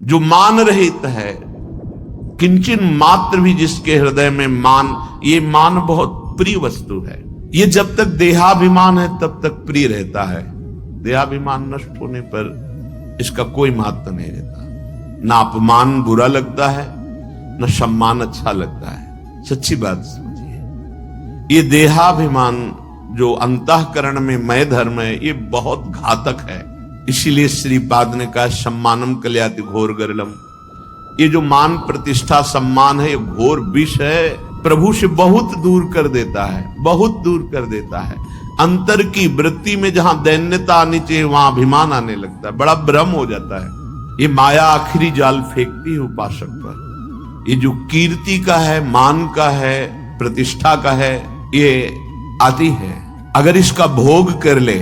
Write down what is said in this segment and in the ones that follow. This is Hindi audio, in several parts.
जो मान रहित है, किंचन मात्र भी जिसके हृदय में मान, ये मान बहुत प्रिय वस्तु है। ये जब तक देहाभिमान है तब तक प्रिय रहता है। देहाभिमान नष्ट होने पर इसका कोई महत्व नहीं रहता। ना अपमान बुरा लगता है, न सम्मान अच्छा लगता है। सच्ची बात समझिए, ये देहाभिमान जो अंतःकरण में मैं धर्म है, ये बहुत घातक है। इसीलिए श्रीपाद ने कहा सम्मानम कल्याति घोर गरलम। ये जो मान प्रतिष्ठा सम्मान है, ये घोर विष है, प्रभु से बहुत दूर कर देता है, बहुत दूर कर देता है। अंतर की वृत्ति में जहां दैन्यता आनी चाहिए वहां अभिमान आने लगता है, बड़ा भ्रम हो जाता है। ये माया आखिरी जाल फेंकती है उपासक पर। ये जो कीर्ति का है, मान का है, प्रतिष्ठा का है, ये आती है। अगर इसका भोग कर ले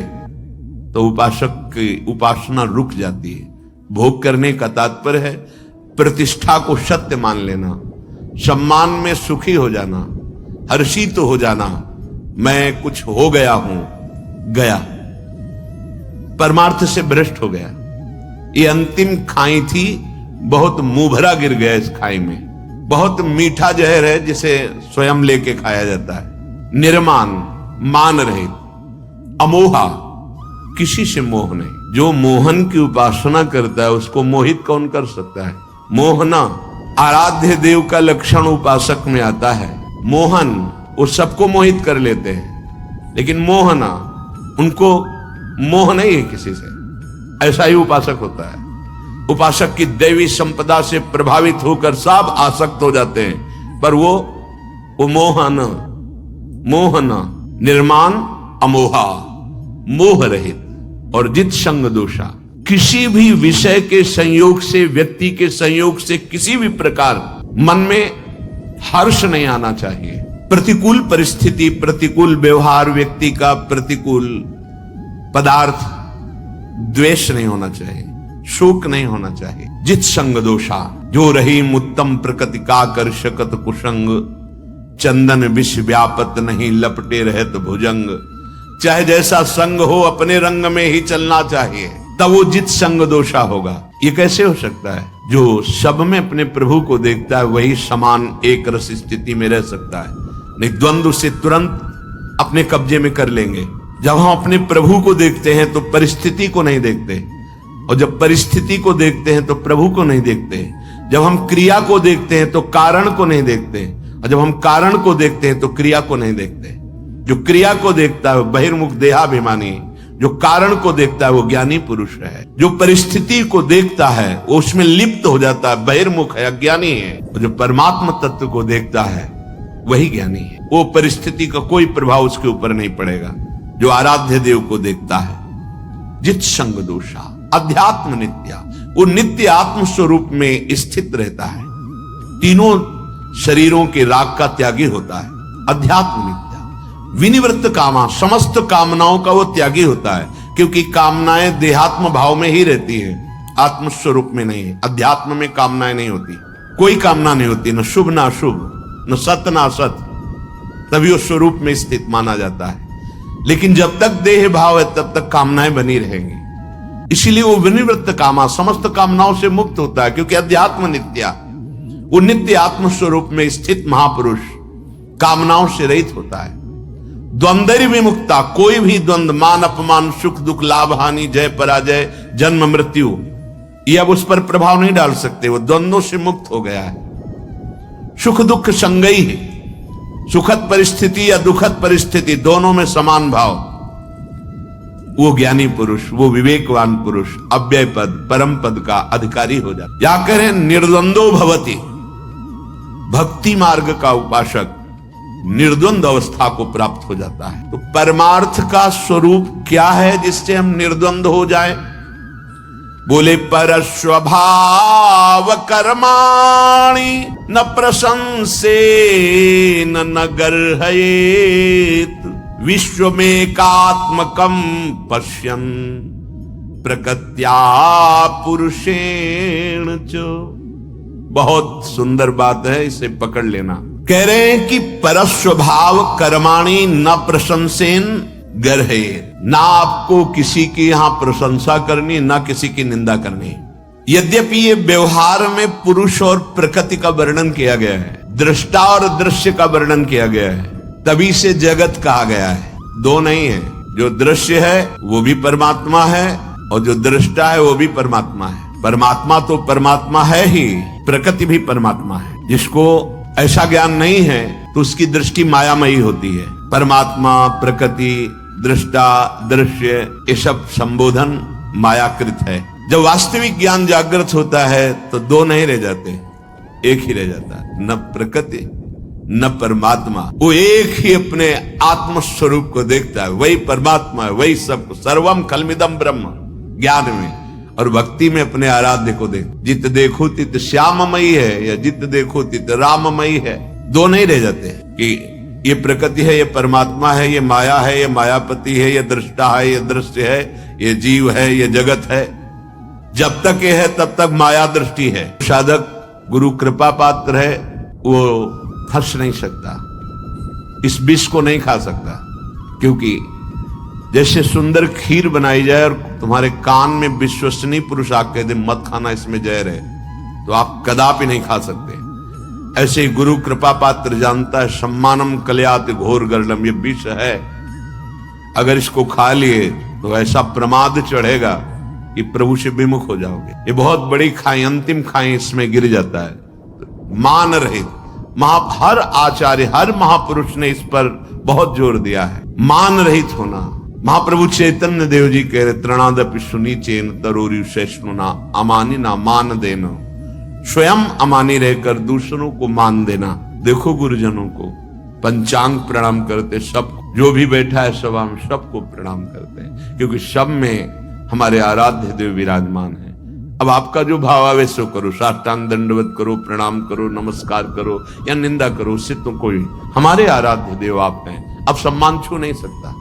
तो उपासक की उपासना रुक जाती है। भोग करने का तात्पर्य है प्रतिष्ठा को सत्य मान लेना, सम्मान में सुखी हो जाना, हर्षित हो जाना, मैं कुछ हो गया हूं, गया, परमार्थ से भ्रष्ट हो गया। ये अंतिम खाई थी, बहुत मुंह भरा गिर गया इस खाई में। बहुत मीठा जहर है जिसे स्वयं लेके खाया जाता है। निर्मान, मान रहित, अमोहा, किसी से मोह नहीं। जो मोहन की उपासना करता है उसको मोहित कौन कर सकता है? मोहना आराध्य देव का लक्षण उपासक में आता है। मोहन, वो सबको मोहित कर लेते हैं, लेकिन मोहना, उनको मोह नहीं है किसी से। ऐसा ही उपासक होता है। उपासक की दैवी संपदा से प्रभावित होकर सब आसक्त हो जाते हैं, पर वो मोहना, निर्माण, अमोहा, मोह रहित और जित संग दोषा। किसी भी विषय के संयोग से, व्यक्ति के संयोग से किसी भी प्रकार मन में हर्ष नहीं आना चाहिए। प्रतिकूल परिस्थिति, प्रतिकूल व्यवहार, व्यक्ति का प्रतिकूल पदार्थ, द्वेष नहीं होना चाहिए, शोक नहीं होना चाहिए। जित संग दोषा, जो रही उत्तम प्रकृति का कर शकत कुसंग, चंदन विष व्यापत नहीं लपटे रहत भुजंग। चाहे जैसा संग हो अपने रंग में ही चलना चाहिए, तब वो जित संग दोषा होगा। ये कैसे हो सकता है? जो सब में अपने प्रभु को देखता है वही समान एक रस स्थिति में रह सकता है। नहीं, द्वंद्व से तुरंत अपने कब्जे में कर लेंगे। जब हम अपने प्रभु को देखते हैं तो परिस्थिति को नहीं देखते, और जब परिस्थिति को देखते हैं तो प्रभु को नहीं देखते। जब हम क्रिया को देखते हैं तो कारण को नहीं देखते, और जब हम कारण को देखते हैं तो क्रिया को नहीं देखते। जो क्रिया को देखता है वो बहिर्मुख देहाभिमानी, जो कारण को देखता है वो ज्ञानी पुरुष है। जो परिस्थिति को देखता है वो उसमें लिप्त हो जाता है, बहिर्मुख है, अज्ञानी है। और जो परमात्मा तत्व को देखता है वही ज्ञानी है। वो परिस्थिति का कोई प्रभाव उसके ऊपर नहीं पड़ेगा। जो आराध्य देव को देखता है, जित संग दोषा, अध्यात्म नित्या, वो नित्य आत्म स्वरूप में स्थित रहता है। तीनों शरीरों के राग का त्यागी होता है। अध्यात्म नित्या, विनिवृत्त कामा, समस्त कामनाओं का वो त्यागी होता है, क्योंकि कामनाएं देहात्म भाव में ही रहती हैं, आत्म स्वरूप में नहीं है। अध्यात्म में कामनाएं नहीं होती, कोई कामना नहीं होती, न शुभ न अशुभ, न सत्य न असत, तभी वो स्वरूप में स्थित माना जाता है। लेकिन जब तक देह भाव है तब तक कामनाएं बनी रहेंगी। इसीलिए वो विनिवृत्त कामा, समस्त कामनाओं से मुक्त होता है, क्योंकि अध्यात्म नित्या, वो नित्य आत्म स्वरूप में स्थित महापुरुष कामनाओं से रहित होता है। द्वंद्व विमुक्ता, कोई भी द्वंद्व, मान अपमान, सुख दुख, लाभ हानि, जय पराजय, जन्म मृत्यु, ये अब उस पर प्रभाव नहीं डाल सकते। वो द्वंद्वों से मुक्त हो गया है। सुख दुख संगई है, सुखद परिस्थिति या दुखद परिस्थिति दोनों में समान भाव। वो ज्ञानी पुरुष, वो विवेकवान पुरुष अव्यय पद, परम पद का अधिकारी हो जाता। या करें निर्द्वंदो भवति, भक्ति मार्ग का उपासक निर्द्वंद अवस्था को प्राप्त हो जाता है। तो परमार्थ का स्वरूप क्या है जिससे हम निर्द्वंद हो जाएं? बोले पर स्वभाव कर्माणि न प्रशंसे न गर्हयेत, विश्वमेकात्मकं पश्यन् प्रकृत्या पुरुषेण च। बहुत सुंदर बात है, इसे पकड़ लेना। कह रहे हैं कि परस्वभाव कर्माणि न प्रशंसेन गर्हे, ना आपको किसी की यहां प्रशंसा करनी, ना किसी की निंदा करनी। यद्यपि ये व्यवहार में पुरुष और प्रकृति का वर्णन किया गया है, दृष्टा और दृश्य का वर्णन किया गया है, तभी से जगत कहा गया है। दो नहीं है, जो दृश्य है वो भी परमात्मा है और जो दृष्टा है वो भी परमात्मा है। परमात्मा तो परमात्मा है ही, प्रकृति भी परमात्मा है। जिसको ऐसा ज्ञान नहीं है तो उसकी दृष्टि मायामयी होती है। परमात्मा, प्रकृति, दृष्टा, दृश्य, ये सब संबोधन मायाकृत है। जब वास्तविक ज्ञान जागृत होता है तो दो नहीं रह जाते, एक ही रह जाता है। न प्रकृति न परमात्मा, वो एक ही अपने आत्म स्वरूप को देखता है, वही परमात्मा है, वही सब। सर्वम खलमिदम ब्रह्म ज्ञान में और भक्ति में अपने आराध्य को देख। जित देखो तित श्याममयी है या जित देखो तित राममयी है। दो नहीं रह जाते कि ये प्रकृति है, ये परमात्मा है, ये माया है, ये मायापति है, ये दृष्टा है, ये दृश्य है, ये जीव है, ये जगत है। जब तक ये है तब तक माया दृष्टि है। साधक गुरु कृपा पात्र है, वो फंस नहीं सकता, इस विष को नहीं खा सकता। क्योंकि जैसे सुंदर खीर बनाई जाए और तुम्हारे कान में विश्वसनीय पुरुष आके दे मत खाना, इसमें जहर है, तो आप कदापि नहीं खा सकते। ऐसे ही गुरु कृपा पात्र जानता है, सम्मानम कल्यात घोर गर्लम, ये विष है। अगर इसको खा लिए तो ऐसा प्रमाद चढ़ेगा कि प्रभु से विमुख हो जाओगे। ये बहुत बड़ी खाई, अंतिम खाई इसमें गिर जाता है। मान रहित हर आचार्य, हर महापुरुष ने इस पर बहुत जोर दिया है, मान रहित होना। महाप्रभु चैतन्य देव जी कह रहे, तृणादपि सुनीचेन तरोरी सहिष्णुना अमानी ना मान देना। स्वयं अमानी रहकर दूसरों को मान देना। देखो गुरुजनों को पंचांग प्रणाम करते, सब जो भी बैठा है सभा में सबको प्रणाम करते हैं, क्योंकि सब में हमारे आराध्य देव विराजमान है। अब आपका जो भावावेश हो करो, साष्टांग दंडवत करो, प्रणाम करो, नमस्कार करो या निंदा करो, उससे तो कोई, हमारे आराध्य देव आप हैं, अब सम्मान छू नहीं सकता।